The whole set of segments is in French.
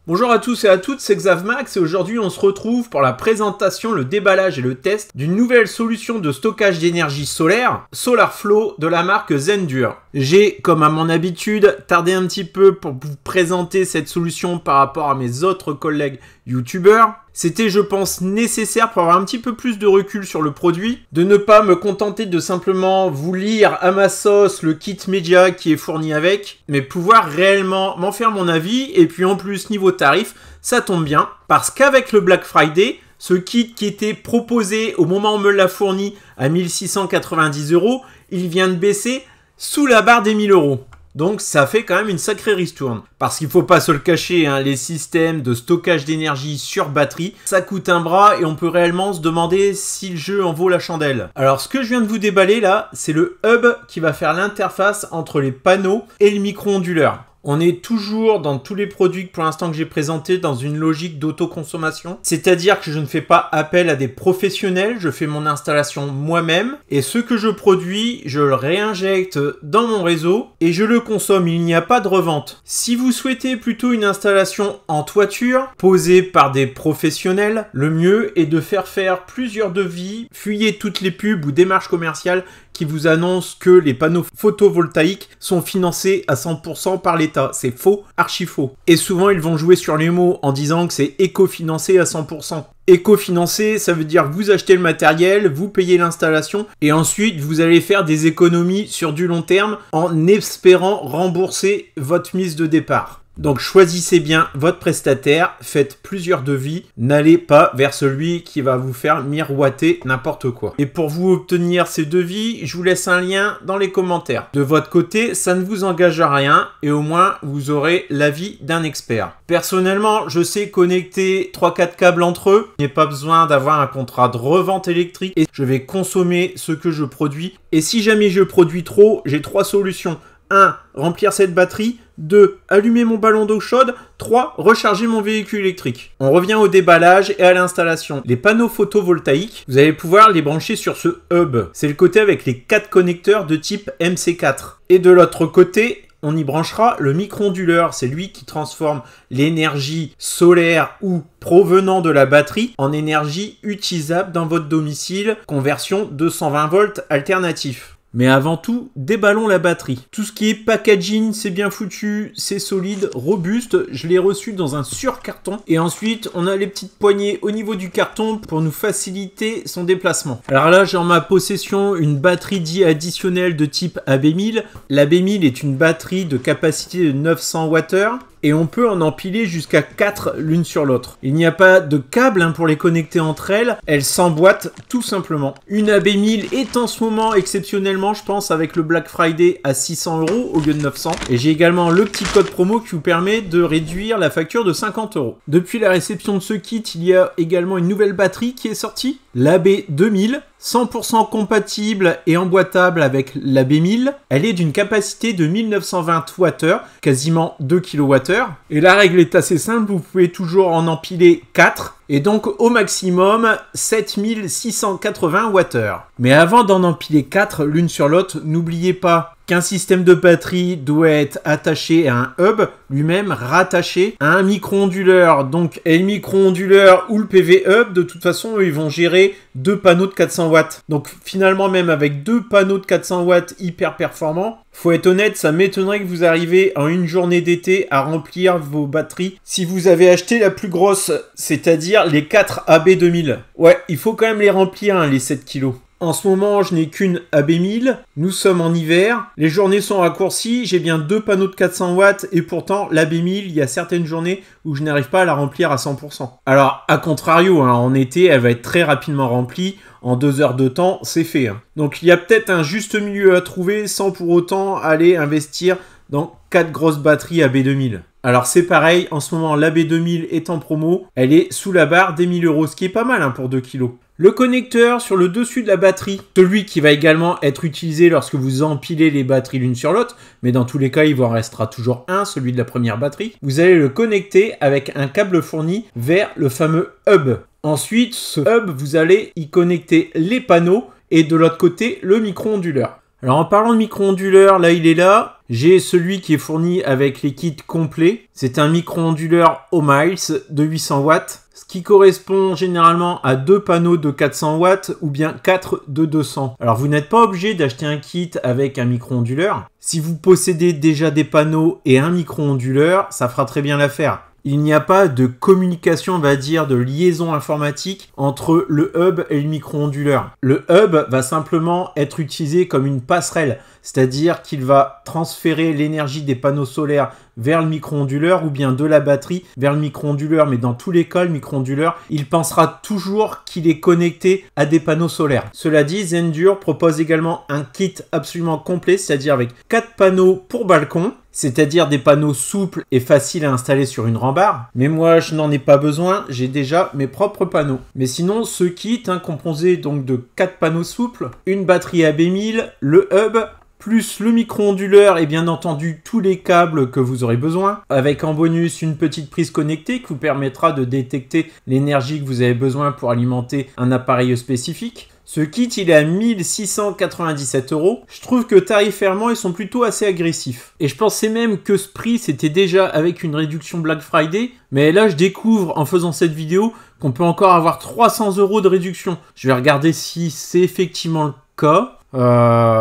Bonjour à tous et à toutes, c'est Xavmax et aujourd'hui on se retrouve pour la présentation, le déballage et le test d'une nouvelle solution de stockage d'énergie solaire, SolarFlow de la marque Zendur. J'ai, comme à mon habitude, tardé un petit peu pour vous présenter cette solution par rapport à mes autres collègues youtubeurs. C'était, je pense, nécessaire pour avoir un petit peu plus de recul sur le produit, de ne pas me contenter de simplement vous lire à ma sauce le kit média qui est fourni avec, mais pouvoir réellement m'en faire mon avis. Et puis en plus, niveau tarif, ça tombe bien, parce qu'avec le Black Friday, ce kit qui était proposé au moment où on me l'a fourni à 1690 €, il vient de baisser sous la barre des 1000 €. Donc ça fait quand même une sacrée ristourne. Parce qu'il faut pas se le cacher, hein, les systèmes de stockage d'énergie sur batterie, ça coûte un bras et on peut réellement se demander si le jeu en vaut la chandelle. Alors ce que je viens de vous déballer là, c'est le hub qui va faire l'interface entre les panneaux et le micro-onduleur. On est toujours dans tous les produits pour l'instant que j'ai présentés dans une logique d'autoconsommation. C'est-à-dire que je ne fais pas appel à des professionnels, je fais mon installation moi-même. Et ce que je produis, je le réinjecte dans mon réseau et je le consomme. Il n'y a pas de revente. Si vous souhaitez plutôt une installation en toiture, posée par des professionnels, le mieux est de faire plusieurs devis, fuyez toutes les pubs ou démarches commerciales qui vous annoncent que les panneaux photovoltaïques sont financés à 100% par l'État. C'est faux, archi faux. Et souvent, ils vont jouer sur les mots en disant que c'est éco-financé à 100%. Éco-financé, ça veut dire que vous achetez le matériel, vous payez l'installation et ensuite vous allez faire des économies sur du long terme en espérant rembourser votre mise de départ. Donc choisissez bien votre prestataire, faites plusieurs devis, n'allez pas vers celui qui va vous faire miroiter n'importe quoi. Et pour vous obtenir ces devis, je vous laisse un lien dans les commentaires. De votre côté, ça ne vous engage à rien et au moins vous aurez l'avis d'un expert. Personnellement, je sais connecter 3-4 câbles entre eux, je n'ai pas besoin d'avoir un contrat de revente électrique et je vais consommer ce que je produis. Et si jamais je produis trop, j'ai 3 solutions. 1. Remplir cette batterie. 2. Allumer mon ballon d'eau chaude. 3. Recharger mon véhicule électrique. On revient au déballage et à l'installation. Les panneaux photovoltaïques, vous allez pouvoir les brancher sur ce hub. C'est le côté avec les 4 connecteurs de type MC4. Et de l'autre côté, on y branchera le micro-onduleur. C'est lui qui transforme l'énergie solaire ou provenant de la batterie en énergie utilisable dans votre domicile. Conversion 220 volts alternatif. Mais avant tout, déballons la batterie. Tout ce qui est packaging, c'est bien foutu, c'est solide, robuste. Je l'ai reçu dans un surcarton. Et ensuite, on a les petites poignées au niveau du carton pour nous faciliter son déplacement. Alors là, j'ai en ma possession une batterie dite additionnelle de type AB1000. L'AB1000 est une batterie de capacité de 900 Wh. Et on peut en empiler jusqu'à 4 l'une sur l'autre. Il n'y a pas de câble pour les connecter entre elles. Elles s'emboîtent tout simplement. Une AB1000 est en ce moment exceptionnellement, je pense, avec le Black Friday à 600 € au lieu de 900. Et j'ai également le petit code promo qui vous permet de réduire la facture de 50 €. Depuis la réception de ce kit, il y a également une nouvelle batterie qui est sortie. L'AB2000. 100% compatible et emboîtable avec l'AB1000. Elle est d'une capacité de 1920 Wh, quasiment 2 kWh. Et la règle est assez simple, vous pouvez toujours en empiler 4. Et donc au maximum 7680 Wh. Mais avant d'en empiler 4 l'une sur l'autre, n'oubliez pas qu'un système de batterie doit être attaché à un hub, lui-même rattaché à un micro-onduleur. Donc et le micro-onduleur ou le PV hub, de toute façon, ils vont gérer 2 panneaux de 400 watts. Donc finalement, même avec 2 panneaux de 400 watts hyper performants, faut être honnête, ça m'étonnerait que vous arriviez en une journée d'été à remplir vos batteries si vous avez acheté la plus grosse, c'est-à-dire les 4 AB2000. Ouais, il faut quand même les remplir, hein, les 7 kilos. En ce moment, je n'ai qu'une AB1000. Nous sommes en hiver. Les journées sont raccourcies. J'ai bien 2 panneaux de 400 watts. Et pourtant, l'AB1000, il y a certaines journées où je n'arrive pas à la remplir à 100%. Alors, à contrario, hein, en été, elle va être très rapidement remplie. En 2 heures de temps, c'est fait. Hein. Donc, il y a peut-être un juste milieu à trouver sans pour autant aller investir dans 4 grosses batteries AB2000. Alors c'est pareil, en ce moment l'AB2000 est en promo, elle est sous la barre des 1000 €, ce qui est pas mal hein, pour 2 kg. Le connecteur sur le dessus de la batterie, celui qui va également être utilisé lorsque vous empilez les batteries l'une sur l'autre, mais dans tous les cas il vous en restera toujours un, celui de la première batterie, vous allez le connecter avec un câble fourni vers le fameux hub. Ensuite, ce hub, vous allez y connecter les panneaux et de l'autre côté le micro-onduleur. Alors en parlant de micro-onduleur, là il est là. J'ai celui qui est fourni avec les kits complets. C'est un micro-onduleur O'Miles de 800 watts, ce qui correspond généralement à 2 panneaux de 400 watts ou bien 4 de 200. Alors vous n'êtes pas obligé d'acheter un kit avec un micro-onduleur. Si vous possédez déjà des panneaux et un micro-onduleur, ça fera très bien l'affaire. Il n'y a pas de communication, on va dire, de liaison informatique entre le hub et le micro-onduleur. Le hub va simplement être utilisé comme une passerelle, c'est-à-dire qu'il va transférer l'énergie des panneaux solaires vers le micro-onduleur ou bien de la batterie vers le micro-onduleur. Mais dans tous les cas, le micro-onduleur, il pensera toujours qu'il est connecté à des panneaux solaires. Cela dit, Zendure propose également un kit absolument complet, c'est-à-dire avec 4 panneaux pour balcon, c'est-à-dire des panneaux souples et faciles à installer sur une rambarde. Mais moi, je n'en ai pas besoin, j'ai déjà mes propres panneaux. Mais sinon, ce kit, composé donc de 4 panneaux souples, une batterie AB1000, le hub, plus le micro-onduleur et bien entendu tous les câbles que vous aurez besoin, avec en bonus une petite prise connectée qui vous permettra de détecter l'énergie que vous avez besoin pour alimenter un appareil spécifique. Ce kit, il est à 1697 €. Je trouve que tarifairement, ils sont plutôt assez agressifs. Et je pensais même que ce prix, c'était déjà avec une réduction Black Friday. Mais là, je découvre en faisant cette vidéo qu'on peut encore avoir 300 € de réduction. Je vais regarder si c'est effectivement le cas.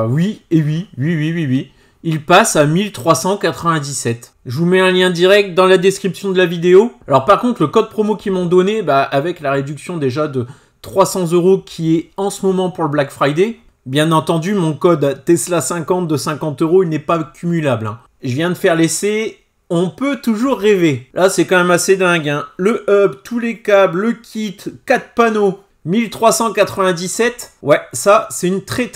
Oui. Il passe à 1397. Je vous mets un lien direct dans la description de la vidéo. Alors par contre, le code promo qu'ils m'ont donné, avec la réduction déjà de 300 € qui est en ce moment pour le Black Friday, bien entendu, mon code Tesla50 de 50 €, il n'est pas cumulable. Je viens de faire l'essai. On peut toujours rêver. Là, c'est quand même assez dingue. Le hub, tous les câbles, le kit, 4 panneaux. 1397, ouais, ça c'est une très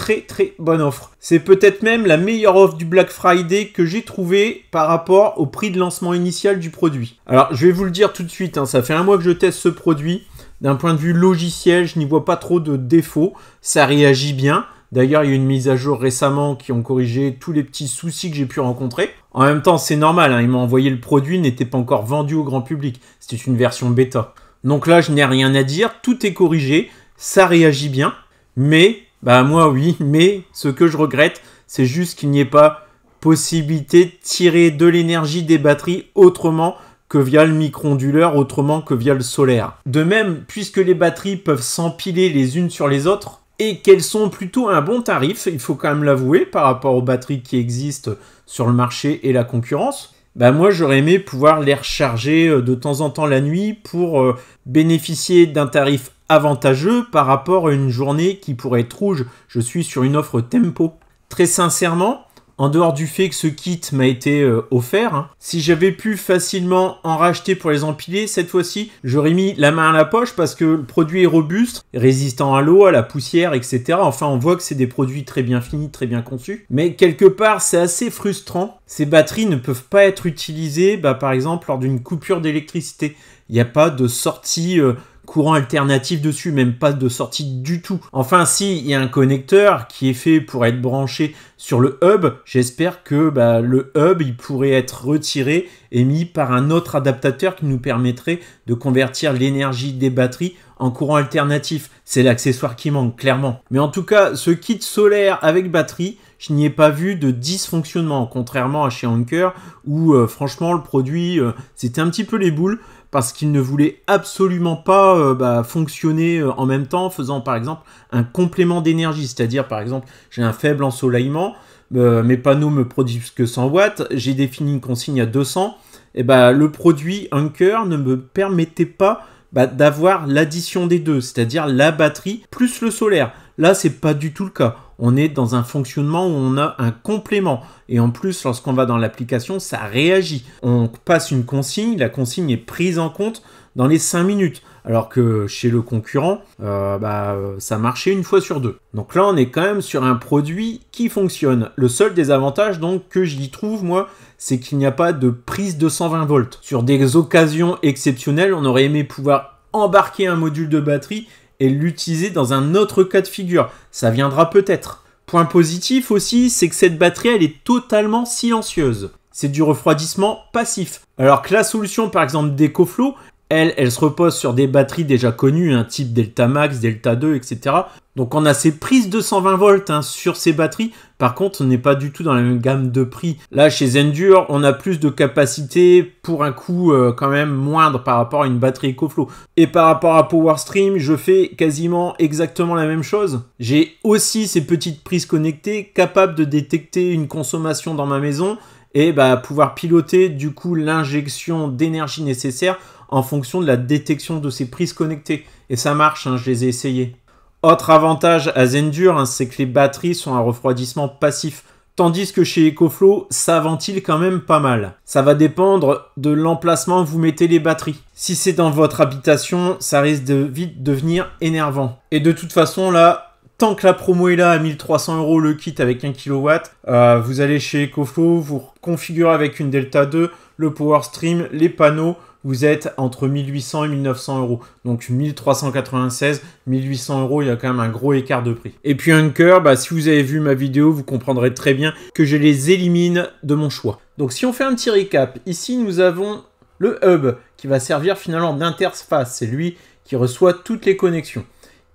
bonne offre. C'est peut-être même la meilleure offre du Black Friday que j'ai trouvée par rapport au prix de lancement initial du produit. Alors je vais vous le dire tout de suite, ça fait un mois que je teste ce produit. D'un point de vue logiciel, je n'y vois pas trop de défauts, ça réagit bien. D'ailleurs, il y a eu une mise à jour récemment qui ont corrigé tous les petits soucis que j'ai pu rencontrer. En même temps, c'est normal, ils m'ont envoyé le produit, n'était pas encore vendu au grand public. C'était une version bêta. Donc là, je n'ai rien à dire, tout est corrigé, ça réagit bien, mais, moi oui, mais ce que je regrette, c'est juste qu'il n'y ait pas possibilité de tirer de l'énergie des batteries autrement que via le micro-onduleur, autrement que via le solaire. De même, puisque les batteries peuvent s'empiler les unes sur les autres, et qu'elles sont plutôt à un bon tarif, il faut quand même l'avouer, par rapport aux batteries qui existent sur le marché et la concurrence, moi j'aurais aimé pouvoir les recharger de temps en temps la nuit pour bénéficier d'un tarif avantageux par rapport à une journée qui pourrait être rouge. Je suis sur une offre tempo. Très sincèrement, en dehors du fait que ce kit m'a été offert, si j'avais pu facilement en racheter pour les empiler, cette fois-ci, j'aurais mis la main à la poche parce que le produit est robuste, résistant à l'eau, à la poussière, etc. Enfin, on voit que c'est des produits très bien finis, très bien conçus. Mais quelque part, c'est assez frustrant. Ces batteries ne peuvent pas être utilisées, par exemple, lors d'une coupure d'électricité. Il n'y a pas de sortie courant alternatif dessus, même pas de sortie du tout. Enfin, si, il y a un connecteur qui est fait pour être branché sur le hub. J'espère que le hub, il pourrait être retiré et mis par un autre adaptateur qui nous permettrait de convertir l'énergie des batteries en courant alternatif. C'est l'accessoire qui manque, clairement. Mais en tout cas, ce kit solaire avec batterie, je n'y ai pas vu de dysfonctionnement, contrairement à chez Anker, où franchement, le produit, c'était un petit peu les boules, parce qu'il ne voulait absolument pas fonctionner en même temps, faisant par exemple un complément d'énergie. C'est-à-dire, par exemple, j'ai un faible ensoleillement, mes panneaux me produisent que 100 watts, j'ai défini une consigne à 200, et le produit Anker ne me permettait pas d'avoir l'addition des deux, c'est-à-dire la batterie plus le solaire. Là, c'est pas du tout le cas. On est dans un fonctionnement où on a un complément. Et en plus, lorsqu'on va dans l'application, ça réagit. On passe une consigne, la consigne est prise en compte dans les 5 minutes. Alors que chez le concurrent, ça marchait une fois sur deux. Donc là, on est quand même sur un produit qui fonctionne. Le seul désavantage donc que j'y trouve, moi, c'est qu'il n'y a pas de prise de 120 volts. Sur des occasions exceptionnelles, on aurait aimé pouvoir embarquer un module de batterie et l'utiliser dans un autre cas de figure. Ça viendra peut-être. Point positif aussi, c'est que cette batterie, elle est totalement silencieuse. C'est du refroidissement passif. Alors que la solution, par exemple, d'EcoFlow, Elle se repose sur des batteries déjà connues, type Delta Max, Delta 2, etc. Donc on a ces prises 220 volts sur ces batteries. Par contre, on n'est pas du tout dans la même gamme de prix. Là, chez Zendure, on a plus de capacité pour un coût quand même moindre par rapport à une batterie EcoFlow. Et par rapport à PowerStream, je fais quasiment exactement la même chose. J'ai aussi ces petites prises connectées capables de détecter une consommation dans ma maison et pouvoir piloter du coup l'injection d'énergie nécessaire en fonction de la détection de ces prises connectées. Et ça marche, je les ai essayées. Autre avantage à Zendure, c'est que les batteries sont à refroidissement passif. Tandis que chez EcoFlow, ça ventile quand même pas mal. Ça va dépendre de l'emplacement où vous mettez les batteries. Si c'est dans votre habitation, ça risque de vite devenir énervant. Et de toute façon, là, tant que la promo est là à 1300 € le kit avec 1 kW, vous allez chez EcoFlow, vous configurez avec une Delta 2, le PowerStream, les panneaux, vous êtes entre 1800 et 1900 €. Donc 1396, 1800 €, il y a quand même un gros écart de prix. Et puis Anker, si vous avez vu ma vidéo, vous comprendrez très bien que je les élimine de mon choix. Donc si on fait un petit récap, ici nous avons le hub qui va servir finalement d'interface. C'est lui qui reçoit toutes les connexions.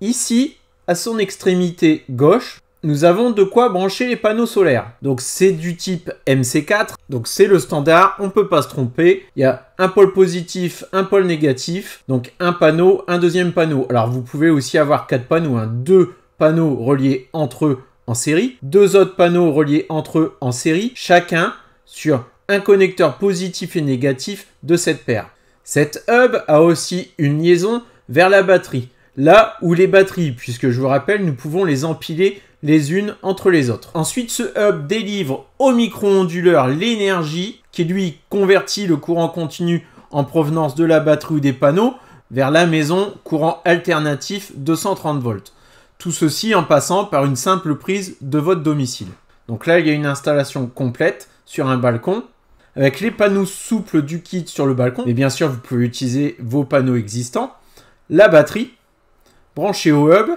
Ici, à son extrémité gauche, nous avons de quoi brancher les panneaux solaires. Donc c'est du type MC4, donc c'est le standard, on ne peut pas se tromper. Il y a un pôle positif, un pôle négatif, donc un panneau, un deuxième panneau. Alors vous pouvez aussi avoir 4 panneaux, 2 panneaux reliés entre eux en série, 2 autres panneaux reliés entre eux en série, chacun sur un connecteur positif et négatif de cette paire. Cette hub a aussi une liaison vers la batterie. Là où les batteries, puisque je vous rappelle, nous pouvons les empiler les unes entre les autres. Ensuite, ce hub délivre au micro-onduleur l'énergie qui lui convertit le courant continu en provenance de la batterie ou des panneaux vers la maison, courant alternatif 230 volts. Tout ceci en passant par une simple prise de votre domicile. Donc là, il y a une installation complète sur un balcon avec les panneaux souples du kit sur le balcon. Et bien sûr, vous pouvez utiliser vos panneaux existants. La batterie branchée au hub,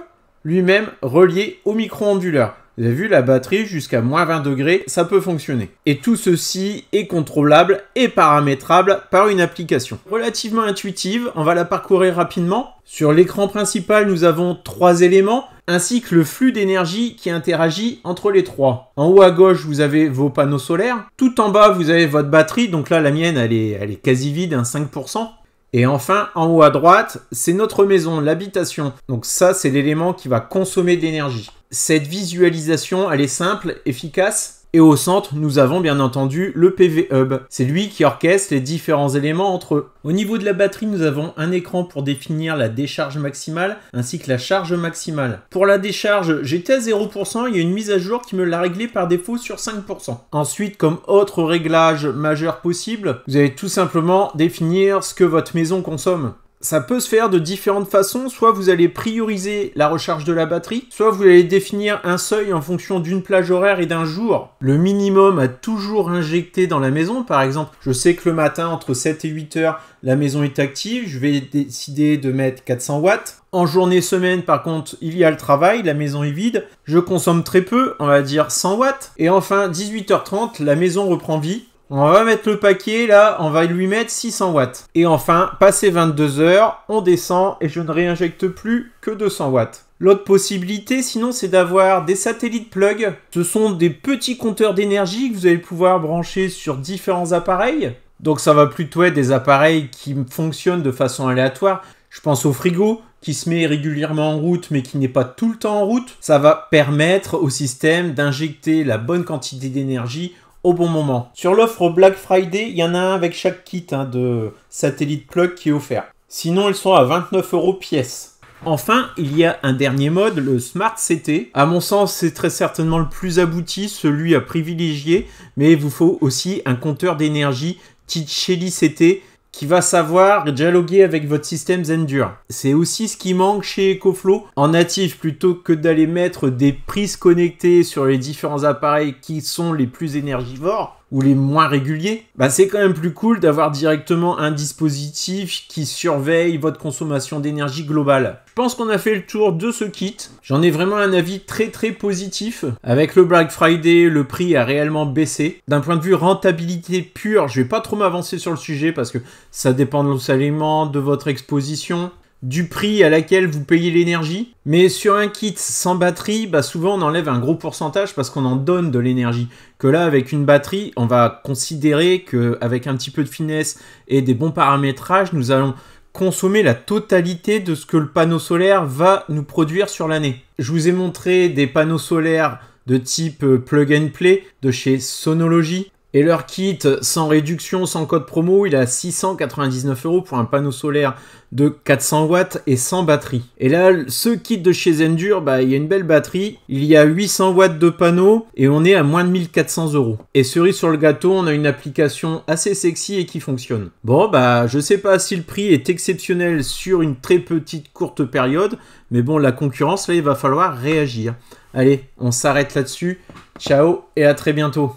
lui-même relié au micro-onduleur. Vous avez vu, la batterie jusqu'à moins 20 degrés, ça peut fonctionner. Et tout ceci est contrôlable et paramétrable par une application relativement intuitive. On va la parcourir rapidement. Sur l'écran principal, nous avons 3 éléments, ainsi que le flux d'énergie qui interagit entre les 3. En haut à gauche, vous avez vos panneaux solaires. Tout en bas, vous avez votre batterie. Donc là, la mienne, elle est quasi vide, 5%. Et enfin, en haut à droite, c'est notre maison, l'habitation. Donc ça, c'est l'élément qui va consommer de l'énergie. Cette visualisation, elle est simple, efficace. Et au centre, nous avons bien entendu le PV Hub. C'est lui qui orchestre les différents éléments entre eux. Au niveau de la batterie, nous avons un écran pour définir la décharge maximale ainsi que la charge maximale. Pour la décharge, j'étais à 0%, il y a une mise à jour qui me l'a réglé par défaut sur 5%. Ensuite, comme autre réglage majeur possible, vous allez tout simplement définir ce que votre maison consomme. Ça peut se faire de différentes façons, soit vous allez prioriser la recharge de la batterie, soit vous allez définir un seuil en fonction d'une plage horaire et d'un jour. Le minimum à toujours injecter dans la maison, par exemple, je sais que le matin entre 7 et 8 heures, la maison est active, je vais décider de mettre 400 watts. En journée semaine, par contre, il y a le travail, la maison est vide, je consomme très peu, on va dire 100 watts. Et enfin, 18h30, la maison reprend vie. On va mettre le paquet, là, on va lui mettre 600 watts. Et enfin, passé 22 heures, on descend et je ne réinjecte plus que 200 watts. L'autre possibilité, sinon, c'est d'avoir des satellites plug. Ce sont des petits compteurs d'énergie que vous allez pouvoir brancher sur différents appareils. Donc ça va plutôt être des appareils qui fonctionnent de façon aléatoire. Je pense au frigo qui se met régulièrement en route mais qui n'est pas tout le temps en route. Ça va permettre au système d'injecter la bonne quantité d'énergie au bon moment. Sur l'offre Black Friday, il y en a un avec chaque kit de satellite plug qui est offert. Sinon, ils sont à 29 € pièce. Enfin, il y a un dernier mode, le Smart CT. À mon sens, c'est très certainement le plus abouti, celui à privilégier, mais il vous faut aussi un compteur d'énergie type Shelly CT qui va savoir dialoguer avec votre système Zendure. C'est aussi ce qui manque chez EcoFlow. En natif, plutôt que d'aller mettre des prises connectées sur les différents appareils qui sont les plus énergivores, ou les moins réguliers, bah c'est quand même plus cool d'avoir directement un dispositif qui surveille votre consommation d'énergie globale. Je pense qu'on a fait le tour de ce kit. J'en ai vraiment un avis très positif. Avec le Black Friday, le prix a réellement baissé. D'un point de vue rentabilité pure, je vais pas trop m'avancer sur le sujet parce que ça dépend de l'ensoleillement, de votre exposition, du prix à laquelle vous payez l'énergie. Mais sur un kit sans batterie, bah souvent on enlève un gros pourcentage parce qu'on en donne de l'énergie. Que là, avec une batterie, on va considérer qu'avec un petit peu de finesse et des bons paramétrages, nous allons consommer la totalité de ce que le panneau solaire va nous produire sur l'année. Je vous ai montré des panneaux solaires de type plug and play de chez Sonology. Et leur kit sans réduction, sans code promo, il est à 699 € pour un panneau solaire de 400 watts et sans batterie. Et là, ce kit de chez Zendur, bah, il y a une belle batterie. Il y a 800 watts de panneau et on est à moins de 1400 €. Et cerise sur le gâteau, on a une application assez sexy et qui fonctionne. Bon, bah, je sais pas si le prix est exceptionnel sur une très petite courte période, mais bon, la concurrence, là, il va falloir réagir. Allez, on s'arrête là-dessus. Ciao et à très bientôt.